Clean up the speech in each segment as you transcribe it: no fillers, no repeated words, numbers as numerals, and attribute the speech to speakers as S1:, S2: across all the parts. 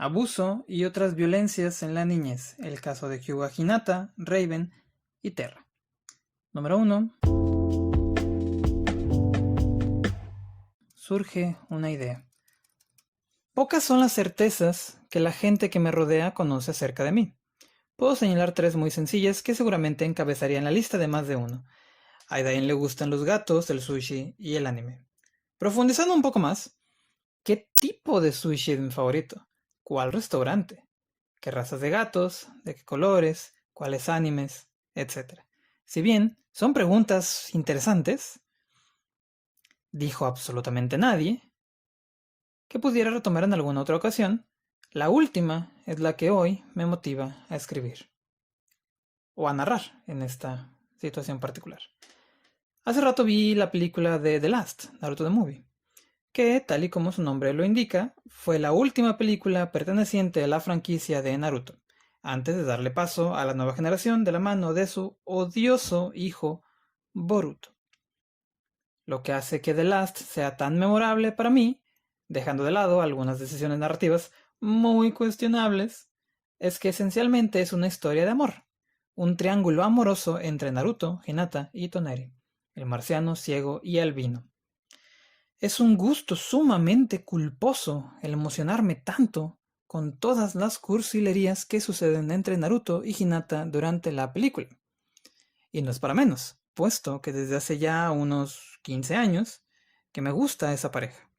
S1: abuso y otras violencias en la niñez. El caso de Hyuga Hinata, Raven y Terra. Número 1. Surge una idea. Pocas son las certezas que la gente que me rodea conoce acerca de mí. Puedo señalar tres muy sencillas que seguramente encabezarían la lista de más de uno. A Aidain le gustan los gatos, el sushi y el anime. Profundizando un poco más, ¿qué tipo de sushi es mi favorito? ¿Cuál restaurante? ¿Qué razas de gatos? ¿De qué colores? ¿Cuáles animes? Etcétera. Si bien son preguntas interesantes, dijo absolutamente nadie, que pudiera retomar en alguna otra ocasión, la última es la que hoy me motiva a escribir. O a narrar en esta situación particular. Hace rato vi la película de The Last, Naruto the Movie, que, tal y como su nombre lo indica, fue la última película perteneciente a la franquicia de Naruto, antes de darle paso a la nueva generación de la mano de su odioso hijo Boruto. Lo que hace que The Last sea tan memorable para mí, dejando de lado algunas decisiones narrativas muy cuestionables, es que esencialmente es una historia de amor, un triángulo amoroso entre Naruto, Hinata y Toneri, el marciano ciego y albino. Es un gusto sumamente culposo el emocionarme tanto con todas las cursilerías que suceden entre Naruto y Hinata durante la película. Y no es para menos, puesto que desde hace ya unos 15 años que me gusta esa pareja.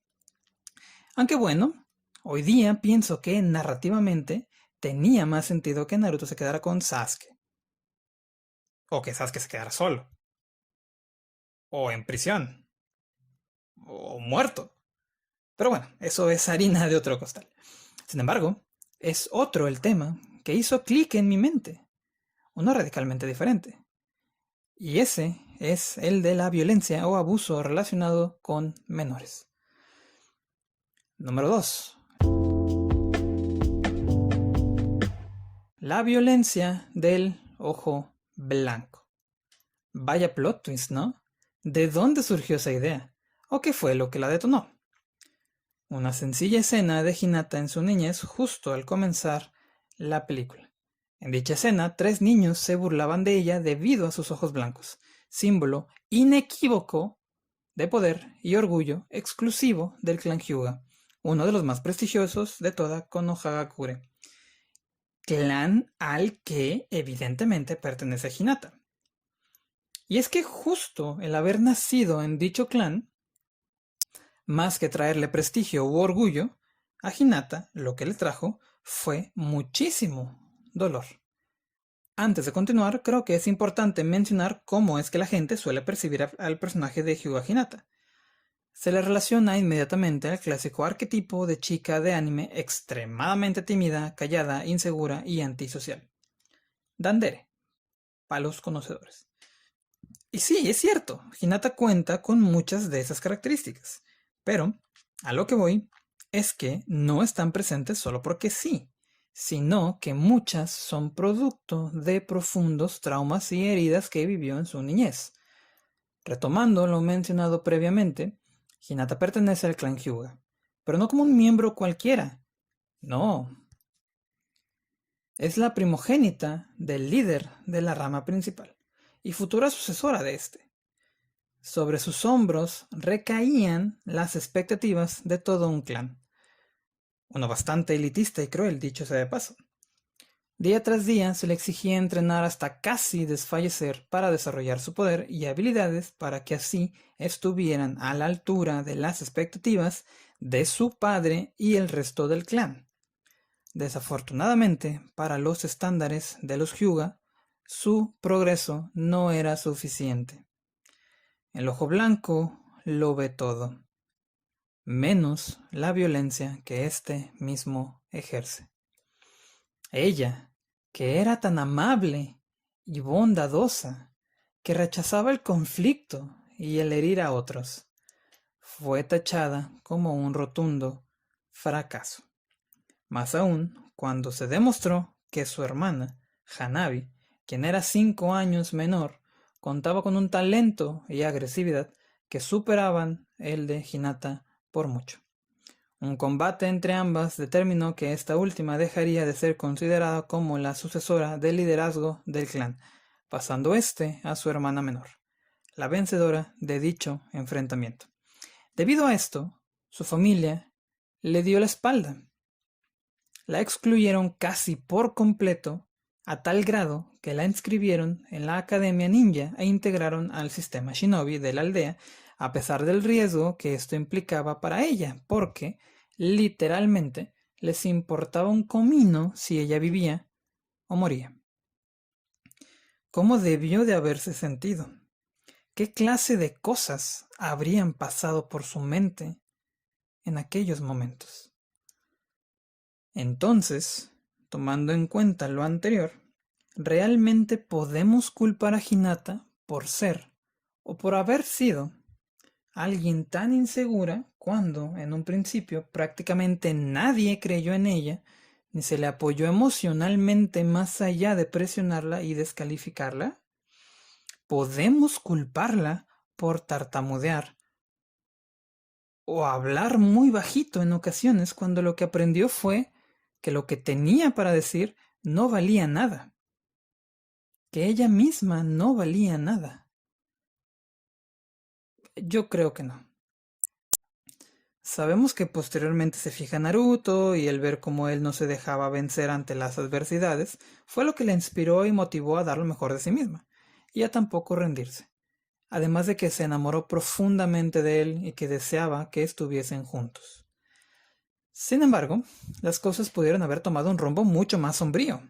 S1: Aunque bueno, hoy día pienso que narrativamente tenía más sentido que Naruto se quedara con Sasuke. O que Sasuke se quedara solo. O en prisión. O muerto. Pero bueno, eso es harina de otro costal. Sin embargo, es otro el tema que hizo clic en mi mente. Uno radicalmente diferente. Y ese es el de la violencia o abuso relacionado con menores. Número 2. La violencia del ojo blanco. Vaya plot twist, ¿no? ¿De dónde surgió esa idea? ¿O qué fue lo que la detonó? Una sencilla escena de Hinata en su niñez justo al comenzar la película. En dicha escena, 3 niños se burlaban de ella debido a sus ojos blancos, símbolo inequívoco de poder y orgullo exclusivo del clan Hyuga, uno de los más prestigiosos de toda Konohagakure, clan al que evidentemente pertenece Hinata. Y es que justo el haber nacido en dicho clan, más que traerle prestigio u orgullo, a Hinata lo que le trajo fue muchísimo dolor. Antes de continuar, creo que es importante mencionar cómo es que la gente suele percibir al personaje de Hyuga Hinata. Se le relaciona inmediatamente al clásico arquetipo de chica de anime extremadamente tímida, callada, insegura y antisocial. Dandere, para los conocedores. Y sí, es cierto, Hinata cuenta con muchas de esas características, pero a lo que voy es que no están presentes solo porque sí, sino que muchas son producto de profundos traumas y heridas que vivió en su niñez. Retomando lo mencionado previamente, Hinata pertenece al clan Hyuga, pero no como un miembro cualquiera, no. Es la primogénita del líder de la rama principal y futura sucesora de este. Sobre sus hombros recaían las expectativas de todo un clan. Uno bastante elitista y cruel, dicho sea de paso. Día tras día se le exigía entrenar hasta casi desfallecer para desarrollar su poder y habilidades para que así estuvieran a la altura de las expectativas de su padre y el resto del clan. Desafortunadamente, para los estándares de los Hyuga, su progreso no era suficiente. El ojo blanco lo ve todo, menos la violencia que éste mismo ejerce. Ella, que era tan amable y bondadosa, que rechazaba el conflicto y el herir a otros, fue tachada como un rotundo fracaso. Más aún, cuando se demostró que su hermana, Hanabi, quien era 5 años menor, contaba con un talento y agresividad que superaban el de Hinata por mucho. Un combate entre ambas determinó que esta última dejaría de ser considerada como la sucesora del liderazgo del clan, pasando este a su hermana menor, la vencedora de dicho enfrentamiento. Debido a esto, su familia le dio la espalda. La excluyeron casi por completo, a tal grado que la inscribieron en la Academia Ninja e integraron al sistema Shinobi de la aldea, a pesar del riesgo que esto implicaba para ella, porque, literalmente, les importaba un comino si ella vivía o moría. ¿Cómo debió de haberse sentido? ¿Qué clase de cosas habrían pasado por su mente en aquellos momentos? Entonces, tomando en cuenta lo anterior, ¿realmente podemos culpar a Hinata por ser o por haber sido alguien tan insegura cuando, en un principio, prácticamente nadie creyó en ella ni se le apoyó emocionalmente más allá de presionarla y descalificarla? ¿Podemos culparla por tartamudear o hablar muy bajito en ocasiones cuando lo que aprendió fue que lo que tenía para decir no valía nada, que ella misma no valía nada? Yo creo que no. Sabemos que posteriormente se fija Naruto y el ver cómo él no se dejaba vencer ante las adversidades fue lo que la inspiró y motivó a dar lo mejor de sí misma, y a tampoco rendirse. Además de que se enamoró profundamente de él y que deseaba que estuviesen juntos. Sin embargo, las cosas pudieron haber tomado un rumbo mucho más sombrío.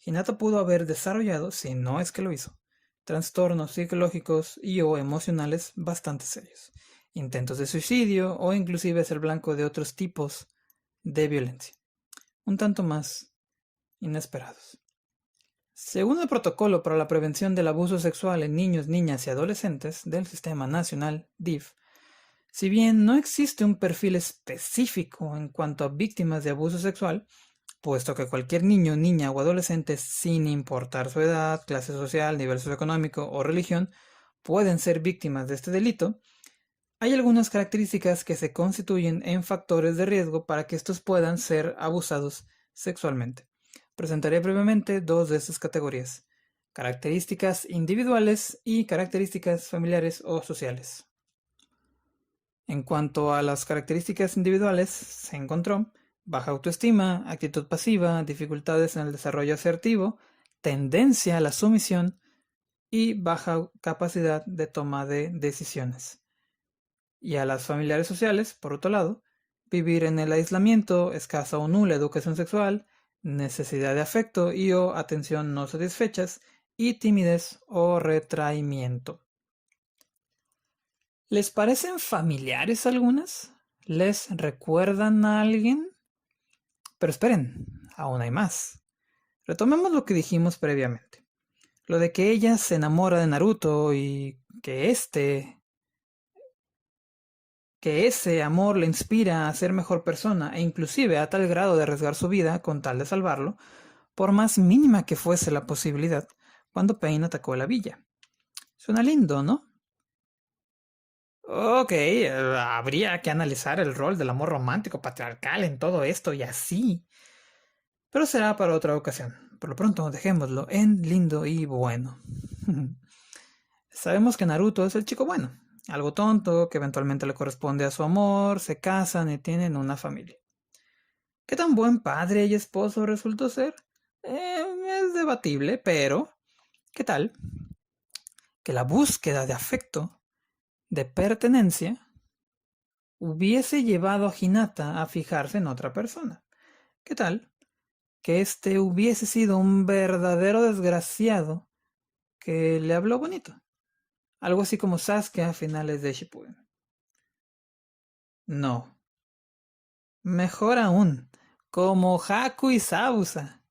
S1: Hinata pudo haber desarrollado, si no es que lo hizo, trastornos psicológicos y o emocionales bastante serios, intentos de suicidio o inclusive ser blanco de otros tipos de violencia, un tanto más inesperados. Según el Protocolo para la Prevención del Abuso Sexual en Niños, Niñas y Adolescentes del Sistema Nacional DIF, si bien no existe un perfil específico en cuanto a víctimas de abuso sexual, puesto que cualquier niño, niña o adolescente, sin importar su edad, clase social, nivel socioeconómico o religión, pueden ser víctimas de este delito, hay algunas características que se constituyen en factores de riesgo para que estos puedan ser abusados sexualmente. Presentaré brevemente dos de estas categorías: características individuales y características familiares o sociales. En cuanto a las características individuales, se encontró baja autoestima, actitud pasiva, dificultades en el desarrollo asertivo, tendencia a la sumisión y baja capacidad de toma de decisiones. Y a las familiares sociales, por otro lado, vivir en el aislamiento, escasa o nula educación sexual, necesidad de afecto y o atención no satisfechas, y timidez o retraimiento. ¿Les parecen familiares algunas? ¿Les recuerdan a alguien? Pero esperen, aún hay más. Retomemos lo que dijimos previamente. Lo de que ella se enamora de Naruto y que ese amor le inspira a ser mejor persona e inclusive a tal grado de arriesgar su vida con tal de salvarlo, por más mínima que fuese la posibilidad, cuando Pain atacó la villa. Suena lindo, ¿no? Ok, habría que analizar el rol del amor romántico patriarcal en todo esto y así. Pero será para otra ocasión. Por lo pronto, dejémoslo en lindo y bueno. Sabemos que Naruto es el chico bueno, algo tonto, que eventualmente le corresponde a su amor, se casan y tienen una familia. ¿Qué tan buen padre y esposo resultó ser? Es debatible, pero ¿qué tal que la búsqueda de afecto, de pertenencia, hubiese llevado a Hinata a fijarse en otra persona? ¿Qué tal que este hubiese sido un verdadero desgraciado que le habló bonito? Algo así como Sasuke a finales de Shippuden. No. Mejor aún, como Haku y Zabuza.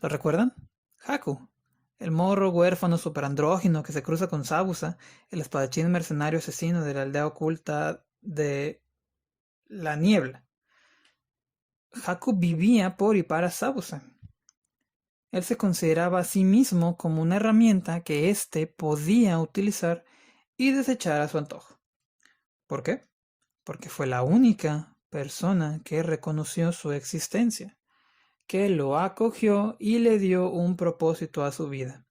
S1: ¿Lo recuerdan? Haku, el morro huérfano superandrógino que se cruza con Zabuza, el espadachín mercenario asesino de la aldea oculta de la niebla. Haku vivía por y para Zabuza. Él se consideraba a sí mismo como una herramienta que éste podía utilizar y desechar a su antojo. ¿Por qué? Porque fue la única persona que reconoció su existencia, que lo acogió y le dio un propósito a su vida.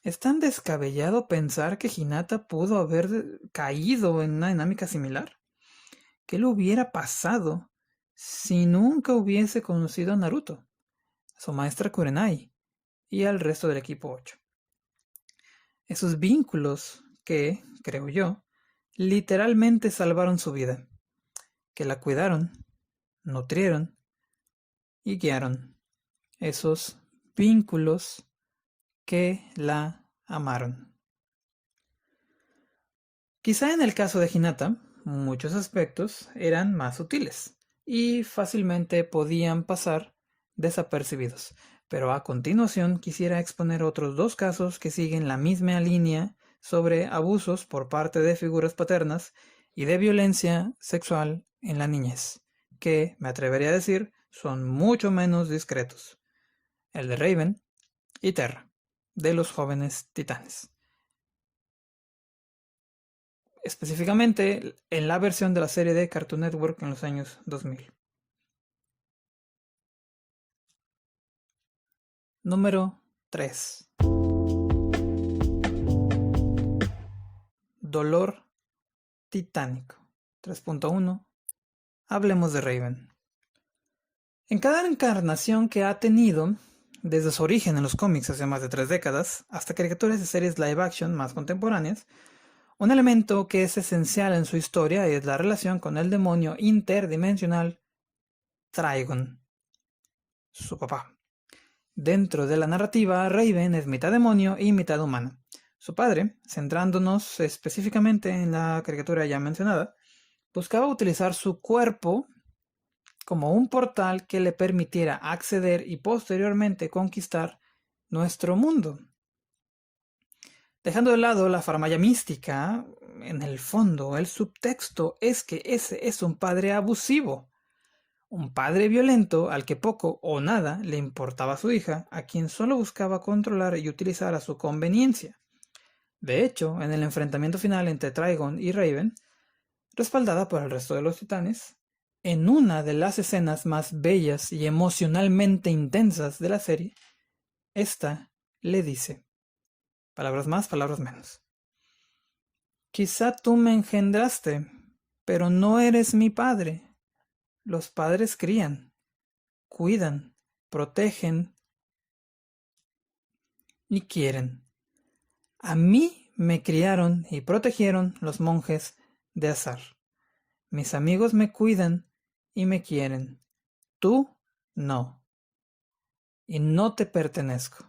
S1: ¿Es tan descabellado pensar que Hinata pudo haber caído en una dinámica similar? ¿Qué le hubiera pasado si nunca hubiese conocido a Naruto, a su maestra Kurenai y al resto del equipo 8? Esos vínculos que, creo yo, literalmente salvaron su vida, que la cuidaron, nutrieron y guiaron. Esos vínculos que la amaron. Quizá en el caso de Hinata, muchos aspectos eran más sutiles y fácilmente podían pasar desapercibidos, pero a continuación quisiera exponer otros dos casos que siguen la misma línea sobre abusos por parte de figuras paternas y de violencia sexual en la niñez, que, me atrevería a decir, son mucho menos discretos. El de Raven y Terra, de los jóvenes titanes. Específicamente en la versión de la serie de Cartoon Network en los años 2000. Número 3. Dolor titánico. 3.1. Hablemos de Raven. En cada encarnación que ha tenido, desde su origen en los cómics hace más de 3 décadas, hasta caricaturas de series live action más contemporáneas, un elemento que es esencial en su historia es la relación con el demonio interdimensional Trigon, su papá. Dentro de la narrativa, Raven es mitad demonio y mitad humana. Su padre, centrándonos específicamente en la caricatura ya mencionada, buscaba utilizar su cuerpo como un portal que le permitiera acceder y posteriormente conquistar nuestro mundo. Dejando de lado la faramalla mística, en el fondo, el subtexto es que ese es un padre abusivo. Un padre violento al que poco o nada le importaba a su hija, a quien solo buscaba controlar y utilizar a su conveniencia. De hecho, en el enfrentamiento final entre Trigon y Raven, respaldada por el resto de los titanes, en una de las escenas más bellas y emocionalmente intensas de la serie, esta le dice, palabras más, palabras menos: quizá tú me engendraste, pero no eres mi padre. Los padres crían, cuidan, protegen y quieren. A mí me criaron y protegieron los monjes de Azar. Mis amigos me cuidan y me quieren. Tú no. Y no te pertenezco.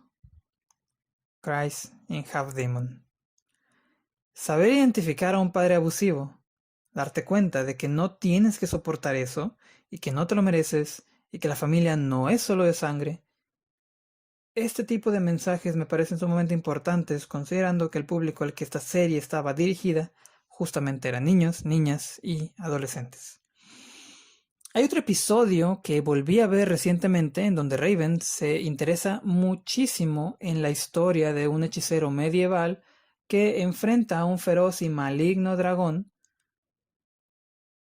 S1: Cries in Half Demon. Saber identificar a un padre abusivo, darte cuenta de que no tienes que soportar eso y que no te lo mereces y que la familia no es solo de sangre. Este tipo de mensajes me parecen sumamente importantes, considerando que el público al que esta serie estaba dirigida justamente eran niños, niñas y adolescentes. Hay otro episodio que volví a ver recientemente en donde Raven se interesa muchísimo en la historia de un hechicero medieval que enfrenta a un feroz y maligno dragón.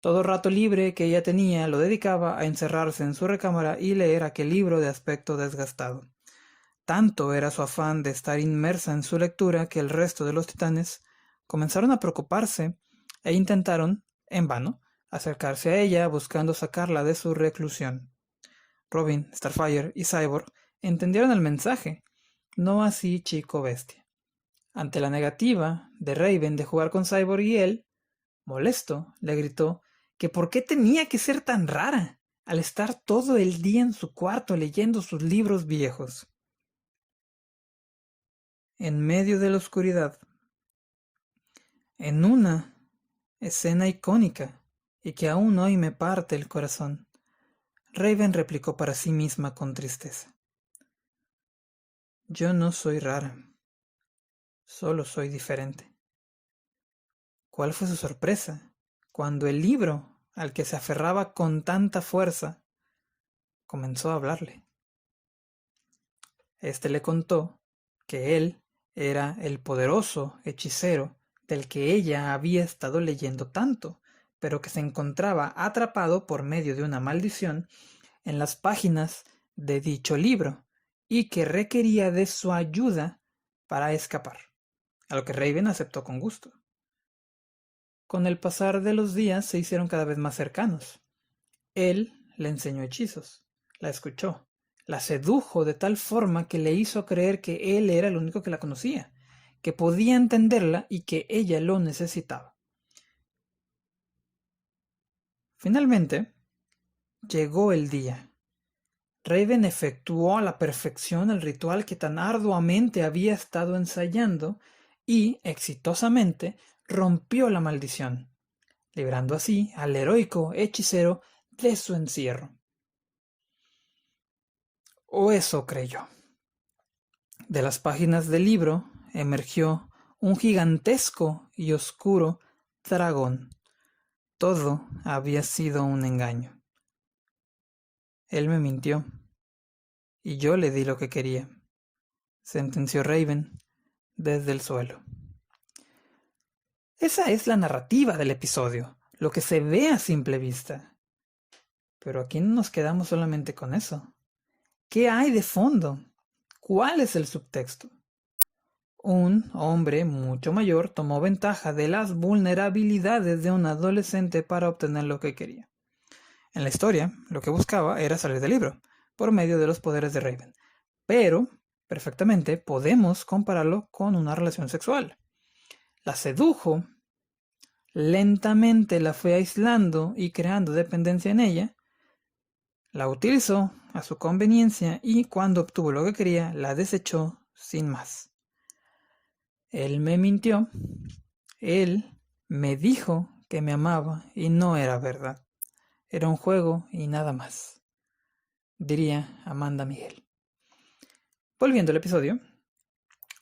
S1: Todo rato libre que ella tenía lo dedicaba a encerrarse en su recámara y leer aquel libro de aspecto desgastado. Tanto era su afán de estar inmersa en su lectura que el resto de los titanes comenzaron a preocuparse e intentaron, en vano, acercarse a ella buscando sacarla de su reclusión. Robin, Starfire y Cyborg entendieron el mensaje, no así Chico Bestia. Ante la negativa de Raven de jugar con Cyborg y él, molesto, le gritó que por qué tenía que ser tan rara al estar todo el día en su cuarto leyendo sus libros viejos. En medio de la oscuridad, en una escena icónica y que aún hoy me parte el corazón, Raven replicó para sí misma con tristeza: yo no soy rara, solo soy diferente. ¿Cuál fue su sorpresa cuando el libro al que se aferraba con tanta fuerza comenzó a hablarle? Este le contó que él era el poderoso hechicero del que ella había estado leyendo tanto, pero que se encontraba atrapado por medio de una maldición en las páginas de dicho libro y que requería de su ayuda para escapar, a lo que Raven aceptó con gusto. Con el pasar de los días se hicieron cada vez más cercanos. Él le enseñó hechizos, la escuchó, la sedujo de tal forma que le hizo creer que él era el único que la conocía, que podía entenderla y que ella lo necesitaba. Finalmente, llegó el día. Raven efectuó a la perfección el ritual que tan arduamente había estado ensayando y, exitosamente, rompió la maldición, librando así al heroico hechicero de su encierro. O eso creyó. De las páginas del libro emergió un gigantesco y oscuro dragón. Todo había sido un engaño. Él me mintió, y yo le di lo que quería, sentenció Raven desde el suelo. Esa es la narrativa del episodio, lo que se ve a simple vista. Pero aquí no nos quedamos solamente con eso. ¿Qué hay de fondo? ¿Cuál es el subtexto? Un hombre mucho mayor tomó ventaja de las vulnerabilidades de un adolescente para obtener lo que quería. En la historia, lo que buscaba era salir del libro, por medio de los poderes de Raven. Pero, perfectamente, podemos compararlo con una relación sexual. La sedujo, lentamente la fue aislando y creando dependencia en ella, la utilizó a su conveniencia y cuando obtuvo lo que quería, la desechó sin más. Él me mintió, él me dijo que me amaba y no era verdad. Era un juego y nada más, diría Amanda Miguel. Volviendo al episodio,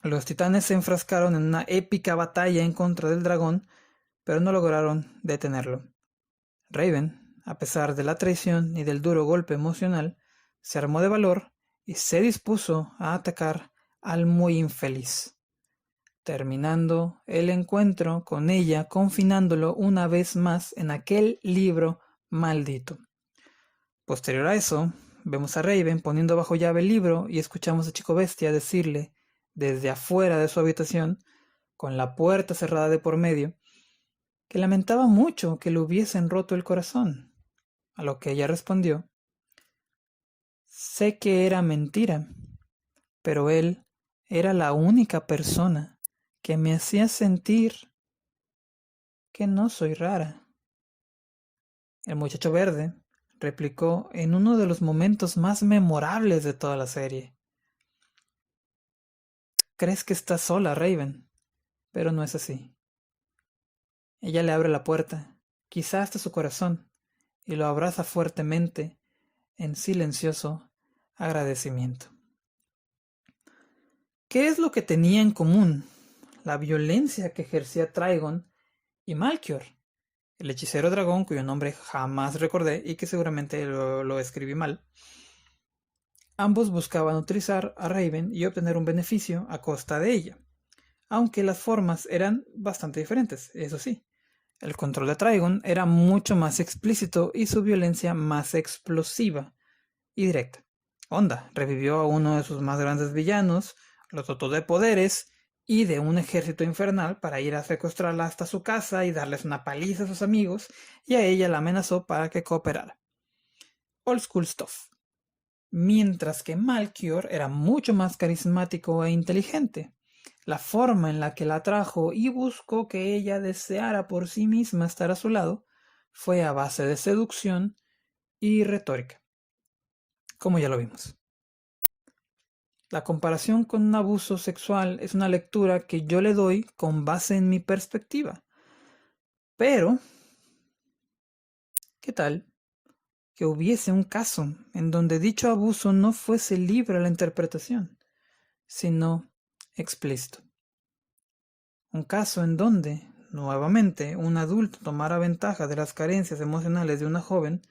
S1: los titanes se enfrascaron en una épica batalla en contra del dragón, pero no lograron detenerlo. Raven, a pesar de la traición y del duro golpe emocional, se armó de valor y se dispuso a atacar al muy infeliz, terminando el encuentro con ella confinándolo una vez más en aquel libro maldito. Posterior a eso, vemos a Raven poniendo bajo llave el libro y escuchamos a Chico Bestia decirle desde afuera de su habitación, con la puerta cerrada de por medio, que lamentaba mucho que le hubiesen roto el corazón, a lo que ella respondió: sé que era mentira, pero él era la única persona que me hacía sentir que no soy rara. El muchacho verde replicó en uno de los momentos más memorables de toda la serie: crees que estás sola, Raven, pero no es así. Ella le abre la puerta, quizá hasta su corazón, y lo abraza fuertemente en silencioso agradecimiento. ¿Qué es lo que tenía en común la violencia que ejercía Trigon y Malchior, el hechicero dragón cuyo nombre jamás recordé y que seguramente lo escribí mal? Ambos buscaban utilizar a Raven y obtener un beneficio a costa de ella, aunque las formas eran bastante diferentes, eso sí. El control de Trigon era mucho más explícito y su violencia más explosiva y directa. Onda revivió a uno de sus más grandes villanos, lo dotó de poderes y de un ejército infernal para ir a secuestrarla hasta su casa y darles una paliza a sus amigos, y a ella la amenazó para que cooperara. Old school stuff. Mientras que Malchior era mucho más carismático e inteligente. La forma en la que la atrajo y buscó que ella deseara por sí misma estar a su lado fue a base de seducción y retórica, como ya lo vimos. La comparación con un abuso sexual es una lectura que yo le doy con base en mi perspectiva. Pero, ¿qué tal que hubiese un caso en donde dicho abuso no fuese libre a la interpretación, sino explícito? Un caso en donde, nuevamente, un adulto tomara ventaja de las carencias emocionales de una joven,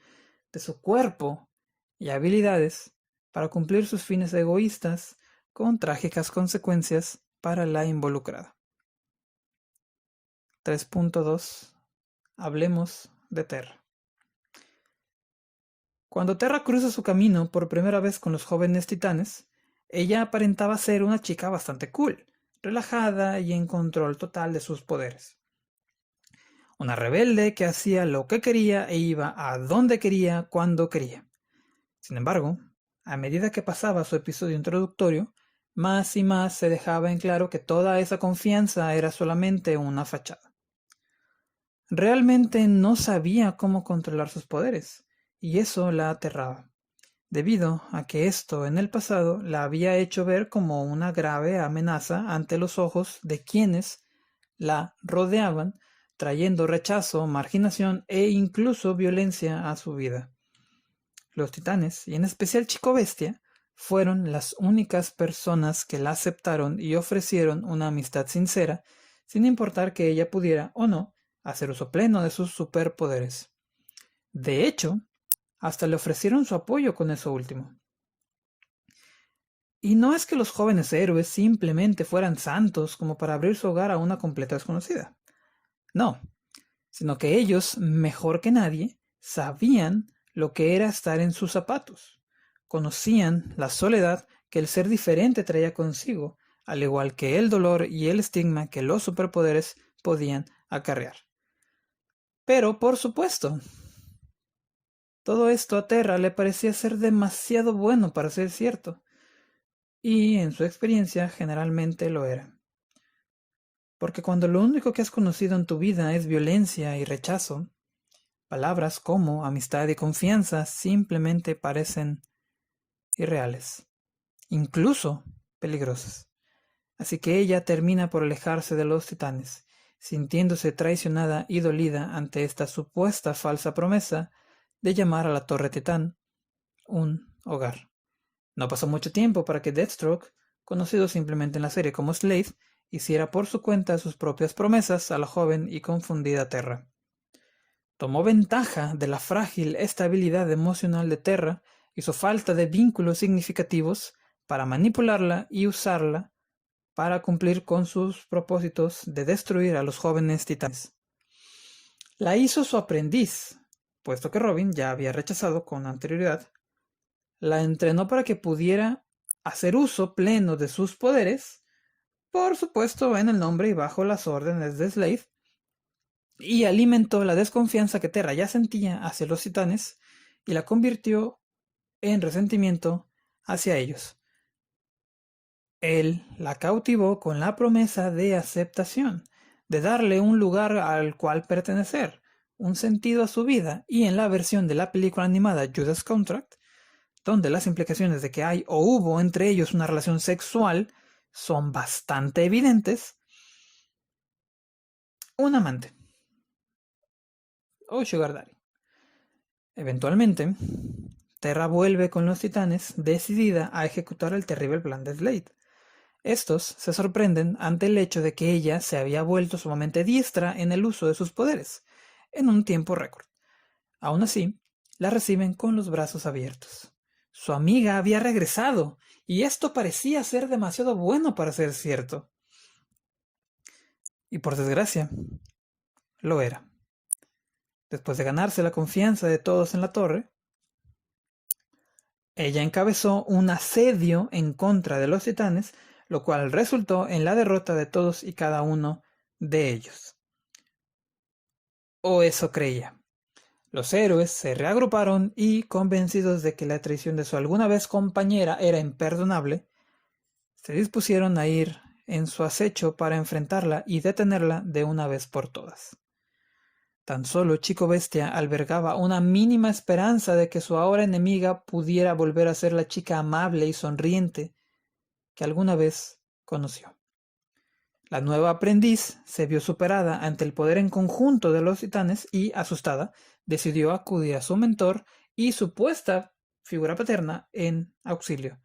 S1: de su cuerpo y habilidades, para cumplir sus fines egoístas, con trágicas consecuencias para la involucrada. 3.2. Hablemos de Terra. Cuando Terra cruza su camino por primera vez con los jóvenes titanes, ella aparentaba ser una chica bastante cool, relajada y en control total de sus poderes. Una rebelde que hacía lo que quería e iba a donde quería cuando quería. Sin embargo, a medida que pasaba su episodio introductorio, más y más se dejaba en claro que toda esa confianza era solamente una fachada. Realmente no sabía cómo controlar sus poderes, y eso la aterraba, debido a que esto en el pasado la había hecho ver como una grave amenaza ante los ojos de quienes la rodeaban, trayendo rechazo, marginación e incluso violencia a su vida. Los titanes, y en especial Chico Bestia, fueron las únicas personas que la aceptaron y ofrecieron una amistad sincera, sin importar que ella pudiera o no hacer uso pleno de sus superpoderes. De hecho, hasta le ofrecieron su apoyo con eso último. Y no es que los jóvenes héroes simplemente fueran santos como para abrir su hogar a una completa desconocida. No, sino que ellos, mejor que nadie, sabían lo que era estar en sus zapatos. Conocían la soledad que el ser diferente traía consigo, al igual que el dolor y el estigma que los superpoderes podían acarrear. Pero, por supuesto, todo esto a Terra le parecía ser demasiado bueno para ser cierto, y en su experiencia generalmente lo era. Porque cuando lo único que has conocido en tu vida es violencia y rechazo, palabras como amistad y confianza simplemente parecen irreales, incluso peligrosas. Así que ella termina por alejarse de los titanes, sintiéndose traicionada y dolida ante esta supuesta falsa promesa de llamar a la Torre Titán un hogar. No pasó mucho tiempo para que Deathstroke, conocido simplemente en la serie como Slade, hiciera por su cuenta sus propias promesas a la joven y confundida Terra. Tomó ventaja de la frágil estabilidad emocional de Terra y su falta de vínculos significativos para manipularla y usarla para cumplir con sus propósitos de destruir a los jóvenes titanes. La hizo su aprendiz, puesto que Robin ya había rechazado con anterioridad. La entrenó para que pudiera hacer uso pleno de sus poderes, por supuesto en el nombre y bajo las órdenes de Slade, y alimentó la desconfianza que Terra ya sentía hacia los titanes y la convirtió en resentimiento hacia ellos. Él la cautivó con la promesa de aceptación, de darle un lugar al cual pertenecer, un sentido a su vida, y en la versión de la película animada Judas Contract, donde las implicaciones de que hay o hubo entre ellos una relación sexual son bastante evidentes, un amante o sugar daddy. Eventualmente, Terra vuelve con los titanes decidida a ejecutar el terrible plan de Slade. Estos se sorprenden ante el hecho de que ella se había vuelto sumamente diestra en el uso de sus poderes, en un tiempo récord. Aún así, la reciben con los brazos abiertos. Su amiga había regresado, y esto parecía ser demasiado bueno para ser cierto. Y por desgracia, lo era. Después de ganarse la confianza de todos en la torre, ella encabezó un asedio en contra de los titanes, lo cual resultó en la derrota de todos y cada uno de ellos. O eso creía. Los héroes se reagruparon y, convencidos de que la traición de su alguna vez compañera era imperdonable, se dispusieron a ir en su acecho para enfrentarla y detenerla de una vez por todas. Tan solo Chico Bestia albergaba una mínima esperanza de que su ahora enemiga pudiera volver a ser la chica amable y sonriente que alguna vez conoció. La nueva aprendiz se vio superada ante el poder en conjunto de los titanes y, asustada, decidió acudir a su mentor y supuesta figura paterna en auxilio.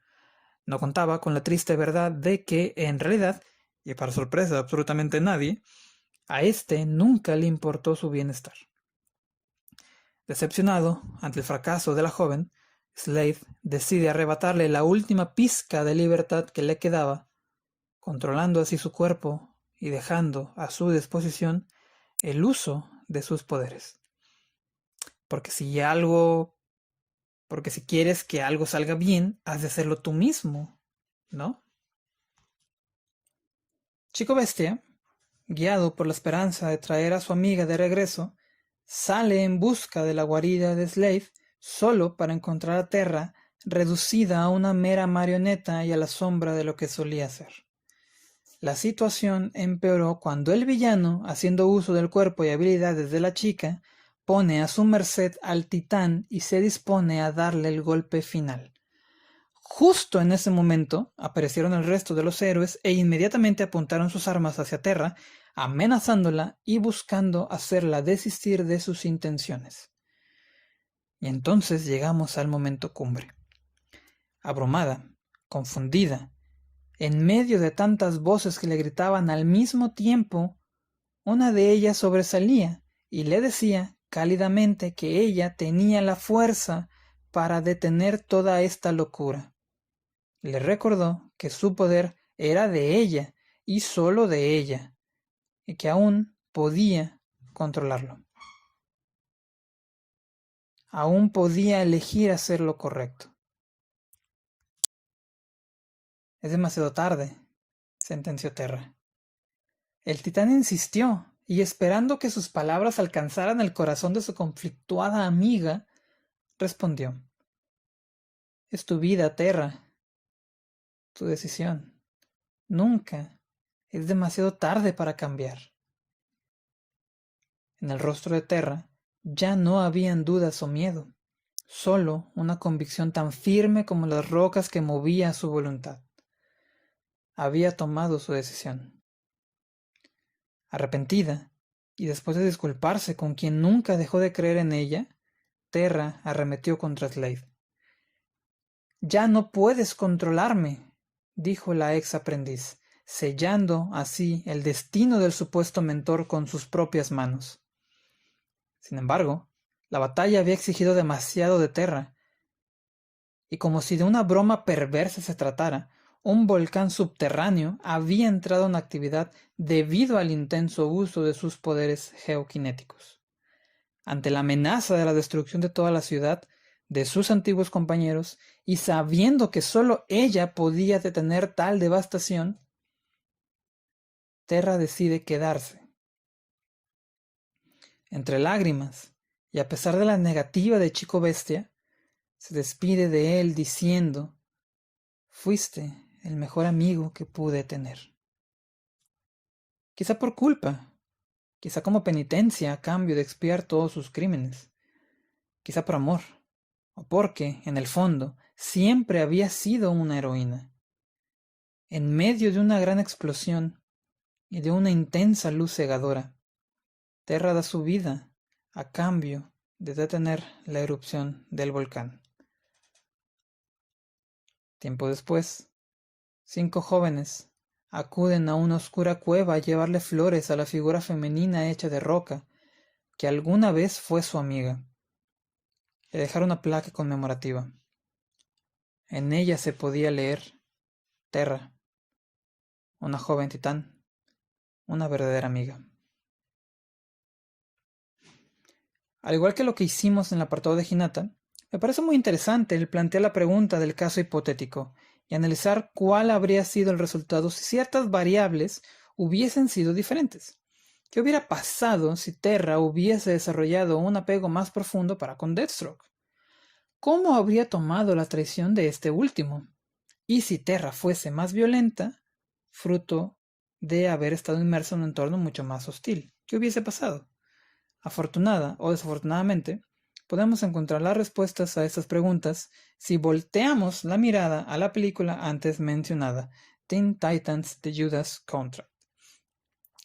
S1: No contaba con la triste verdad de que, en realidad, y para sorpresa de absolutamente nadie, a este nunca le importó su bienestar. Decepcionado ante el fracaso de la joven, Slade decide arrebatarle la última pizca de libertad que le quedaba, controlando así su cuerpo y dejando a su disposición el uso de sus poderes. Porque porque si quieres que algo salga bien, has de hacerlo tú mismo, ¿no? Chico Bestia, guiado por la esperanza de traer a su amiga de regreso, sale en busca de la guarida de Slade solo para encontrar a Terra reducida a una mera marioneta y a la sombra de lo que solía ser. La situación empeoró cuando el villano, haciendo uso del cuerpo y habilidades de la chica, pone a su merced al titán y se dispone a darle el golpe final. Justo en ese momento aparecieron el resto de los héroes e inmediatamente apuntaron sus armas hacia Terra, amenazándola y buscando hacerla desistir de sus intenciones. Y entonces llegamos al momento cumbre. Abrumada, confundida, en medio de tantas voces que le gritaban al mismo tiempo, una de ellas sobresalía y le decía cálidamente que ella tenía la fuerza para detener toda esta locura. Le recordó que su poder era de ella y sólo de ella, y que aún podía controlarlo. Aún podía elegir hacer lo correcto. Es demasiado tarde, sentenció Terra. El titán insistió, y esperando que sus palabras alcanzaran el corazón de su conflictuada amiga, respondió: Es tu vida, Terra. Tu decisión. Nunca es demasiado tarde para cambiar. En el rostro de Terra ya no habían dudas o miedo, solo una convicción tan firme como las rocas que movía su voluntad. Había tomado su decisión. Arrepentida, y después de disculparse con quien nunca dejó de creer en ella, Terra arremetió contra Slade. Ya no puedes controlarme, dijo la ex aprendiz, sellando así el destino del supuesto mentor con sus propias manos. Sin embargo, la batalla había exigido demasiado de Terra, y como si de una broma perversa se tratara, un volcán subterráneo había entrado en actividad debido al intenso uso de sus poderes geoquinéticos. Ante la amenaza de la destrucción de toda la ciudad, de sus antiguos compañeros, y sabiendo que sólo ella podía detener tal devastación, Terra decide quedarse. Entre lágrimas, y a pesar de la negativa de Chico Bestia, se despide de él diciendo: Fuiste el mejor amigo que pude tener. Quizá por culpa, quizá como penitencia a cambio de expiar todos sus crímenes, quizá por amor, o porque, en el fondo, siempre había sido una heroína. En medio de una gran explosión y de una intensa luz cegadora, Terra da su vida a cambio de detener la erupción del volcán. Tiempo después, 5 jóvenes acuden a una oscura cueva a llevarle flores a la figura femenina hecha de roca que alguna vez fue su amiga. Le dejaron una placa conmemorativa. En ella se podía leer: Terra, una joven titán, una verdadera amiga. Al igual que lo que hicimos en el apartado de Hinata, me parece muy interesante el plantear la pregunta del caso hipotético y analizar cuál habría sido el resultado si ciertas variables hubiesen sido diferentes. ¿Qué hubiera pasado si Terra hubiese desarrollado un apego más profundo para con Deathstroke? ¿Cómo habría tomado la traición de este último? Y si Terra fuese más violenta, fruto de haber estado inmerso en un entorno mucho más hostil, ¿qué hubiese pasado? Afortunada o desafortunadamente, podemos encontrar las respuestas a estas preguntas si volteamos la mirada a la película antes mencionada, Teen Titans The Judas Contract.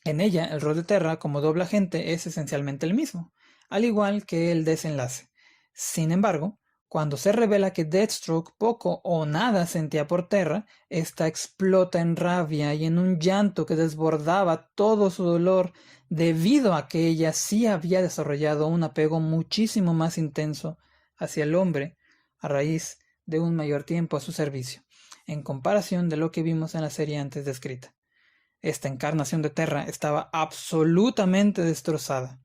S1: En ella, el rol de Terra como doble agente es esencialmente el mismo, al igual que el desenlace. Sin embargo, cuando se revela que Deathstroke poco o nada sentía por Terra, esta explota en rabia y en un llanto que desbordaba todo su dolor debido a que ella sí había desarrollado un apego muchísimo más intenso hacia el hombre a raíz de un mayor tiempo a su servicio, en comparación de lo que vimos en la serie antes descrita. Esta encarnación de Terra estaba absolutamente destrozada,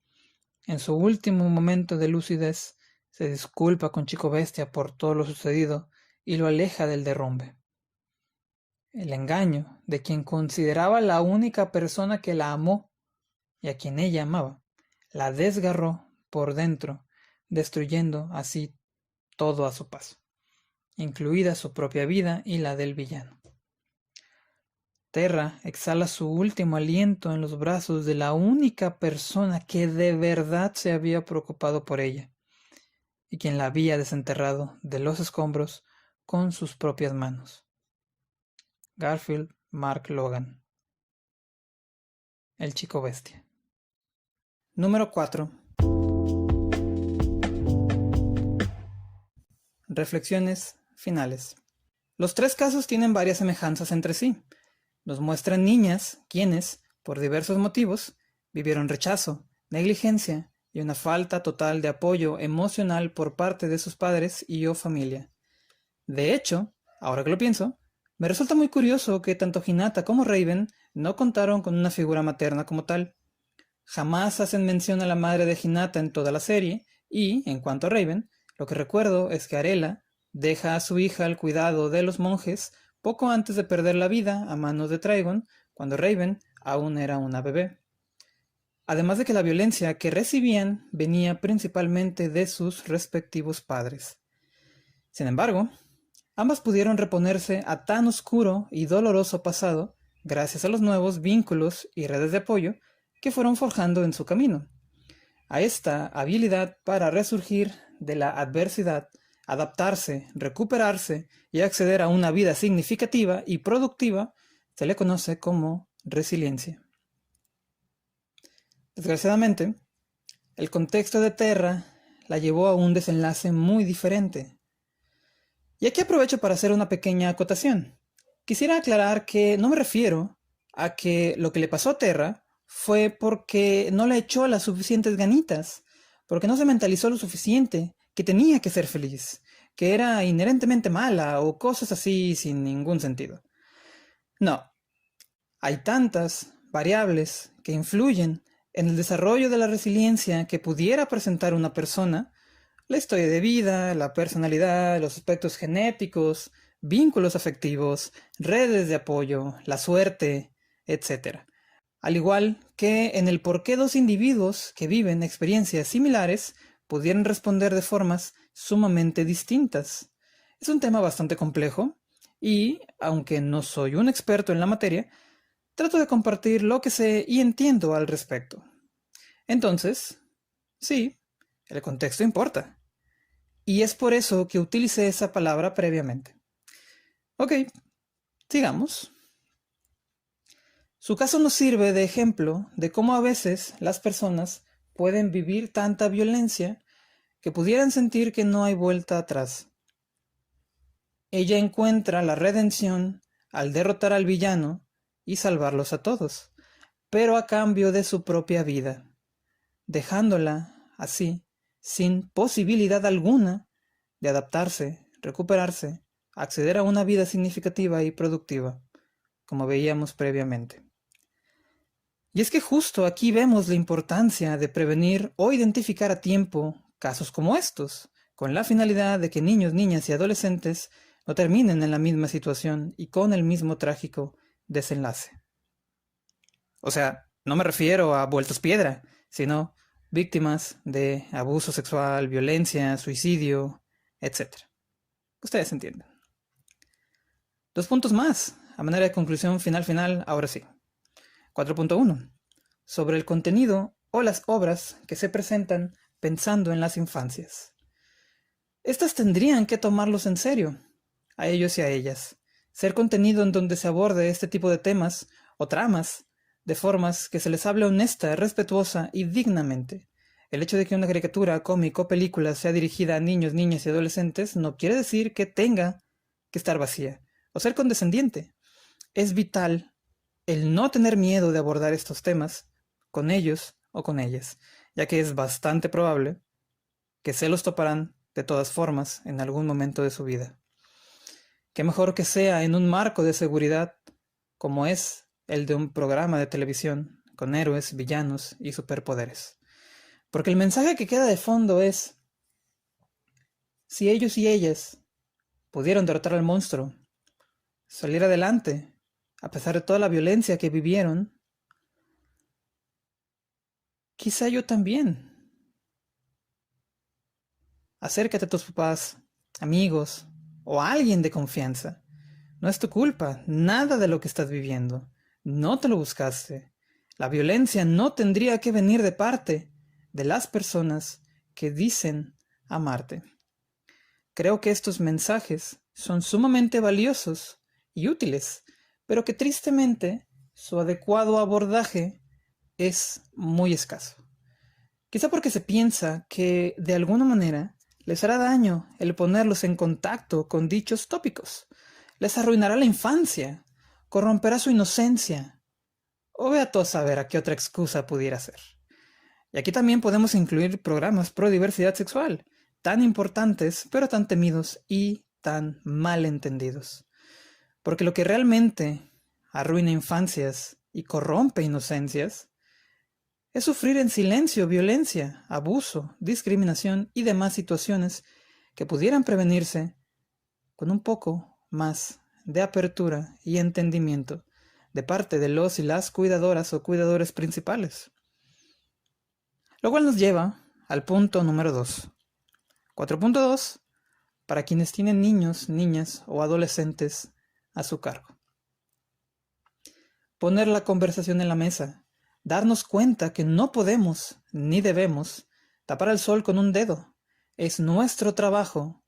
S1: En su último momento de lucidez, se disculpa con Chico Bestia por todo lo sucedido y lo aleja del derrumbe. El engaño de quien consideraba la única persona que la amó y a quien ella amaba, la desgarró por dentro, destruyendo así todo a su paso, incluida su propia vida y la del villano. Terra exhala su último aliento en los brazos de la única persona que de verdad se había preocupado por ella y quien la había desenterrado de los escombros con sus propias manos. Garfield Mark Logan. El Chico Bestia. Número 4. Reflexiones finales. Los tres casos tienen varias semejanzas entre sí. Nos muestran niñas quienes, por diversos motivos, vivieron rechazo, negligencia y una falta total de apoyo emocional por parte de sus padres y o familia. De hecho, ahora que lo pienso, me resulta muy curioso que tanto Hinata como Raven no contaron con una figura materna como tal. Jamás hacen mención a la madre de Hinata en toda la serie y, en cuanto a Raven, lo que recuerdo es que Arela deja a su hija al cuidado de los monjes poco antes de perder la vida a manos de Trigon, cuando Raven aún era una bebé. Además de que la violencia que recibían venía principalmente de sus respectivos padres. Sin embargo, ambas pudieron reponerse a tan oscuro y doloroso pasado gracias a los nuevos vínculos y redes de apoyo que fueron forjando en su camino. A esta habilidad para resurgir de la adversidad, adaptarse, recuperarse y acceder a una vida significativa y productiva se le conoce como resiliencia. Desgraciadamente, el contexto de Terra la llevó a un desenlace muy diferente. Y aquí aprovecho para hacer una pequeña acotación. Quisiera aclarar que no me refiero a que lo que le pasó a Terra fue porque no le echó las suficientes ganitas, porque no se mentalizó lo suficiente, que tenía que ser feliz, que era inherentemente mala o cosas así sin ningún sentido. No, hay tantas variables que influyen en el desarrollo de la resiliencia que pudiera presentar una persona: la historia de vida, la personalidad, los aspectos genéticos, vínculos afectivos, redes de apoyo, la suerte, etc. Al igual que en el por qué dos individuos que viven experiencias similares pudieran responder de formas sumamente distintas. Es un tema bastante complejo y, aunque no soy un experto en la materia, trato de compartir lo que sé y entiendo al respecto. Entonces, sí, el contexto importa. Y es por eso que utilicé esa palabra previamente. Ok, sigamos. Su caso nos sirve de ejemplo de cómo a veces las personas pueden vivir tanta violencia que pudieran sentir que no hay vuelta atrás. Ella encuentra la redención al derrotar al villano y salvarlos a todos, pero a cambio de su propia vida, dejándola así sin posibilidad alguna de adaptarse, recuperarse, acceder a una vida significativa y productiva, como veíamos previamente. Y es que justo aquí vemos la importancia de prevenir o identificar a tiempo casos como estos, con la finalidad de que niños, niñas y adolescentes no terminen en la misma situación y con el mismo trágico desenlace. O sea, no me refiero a vueltos piedra, sino víctimas de abuso sexual, violencia, suicidio, etc. Ustedes entienden. 2 puntos más, a manera de conclusión final, ahora sí. 4.1. Sobre el contenido o las obras que se presentan pensando en las infancias. Estas tendrían que tomarlos en serio, a ellos y a ellas. Ser contenido en donde se aborde este tipo de temas o tramas de formas que se les hable honesta, respetuosa y dignamente. El hecho de que una caricatura, cómic o película sea dirigida a niños, niñas y adolescentes no quiere decir que tenga que estar vacía o ser condescendiente. Es vital el no tener miedo de abordar estos temas con ellos o con ellas, ya que es bastante probable que se los toparán de todas formas en algún momento de su vida. Qué mejor que sea en un marco de seguridad como es el de un programa de televisión con héroes, villanos y superpoderes. Porque el mensaje que queda de fondo es, si ellos y ellas pudieron derrotar al monstruo, salir adelante, a pesar de toda la violencia que vivieron, quizá yo también. Acércate a tus papás, amigos o a alguien de confianza. No es tu culpa, nada de lo que estás viviendo. No te lo buscaste. La violencia no tendría que venir de parte de las personas que dicen amarte. Creo que estos mensajes son sumamente valiosos y útiles, pero que tristemente su adecuado abordaje es muy escaso. Quizá porque se piensa que de alguna manera les hará daño el ponerlos en contacto con dichos tópicos. Les arruinará la infancia, corromperá su inocencia, o vea tú a saber a qué otra excusa pudiera ser. Y aquí también podemos incluir programas pro diversidad sexual, tan importantes, pero tan temidos y tan mal entendidos. Porque lo que realmente arruina infancias y corrompe inocencias es sufrir en silencio violencia, abuso, discriminación y demás situaciones que pudieran prevenirse con un poco más de apertura y entendimiento de parte de los y las cuidadoras o cuidadores principales. Lo cual nos lleva al punto número 2. 4.2. Para quienes tienen niños, niñas o adolescentes a su cargo. Poner la conversación en la mesa. Darnos cuenta que no podemos ni debemos tapar el sol con un dedo. Es nuestro trabajo,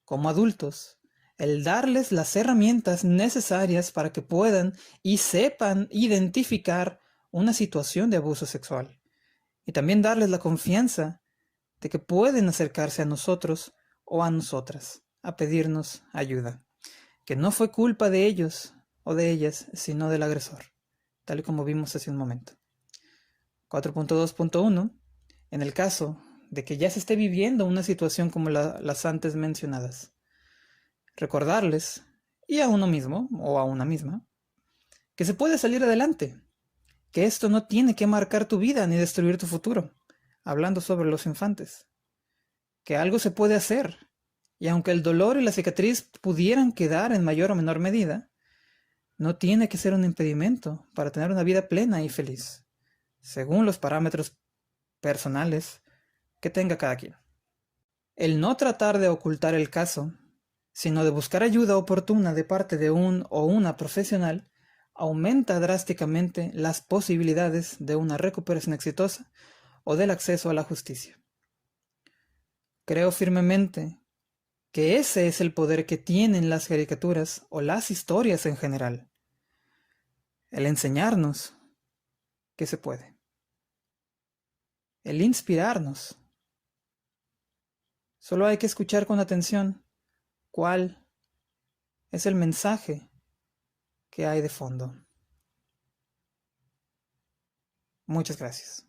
S1: como adultos, el darles las herramientas necesarias para que puedan y sepan identificar una situación de abuso sexual. Y también darles la confianza de que pueden acercarse a nosotros o a nosotras a pedirnos ayuda. Que no fue culpa de ellos o de ellas, sino del agresor, tal y como vimos hace un momento. 4.2.1. En el caso de que ya se esté viviendo una situación como las antes mencionadas, recordarles, y a uno mismo o a una misma, que se puede salir adelante, que esto no tiene que marcar tu vida ni destruir tu futuro, hablando sobre los infantes, que algo se puede hacer, y aunque el dolor y la cicatriz pudieran quedar en mayor o menor medida, no tiene que ser un impedimento para tener una vida plena y feliz, según los parámetros personales que tenga cada quien. El no tratar de ocultar el caso, sino de buscar ayuda oportuna de parte de un o una profesional, aumenta drásticamente las posibilidades de una recuperación exitosa o del acceso a la justicia. Creo firmemente que ese es el poder que tienen las caricaturas o las historias en general. El enseñarnos que se puede. El inspirarnos. Solo hay que escuchar con atención cuál es el mensaje que hay de fondo. Muchas gracias.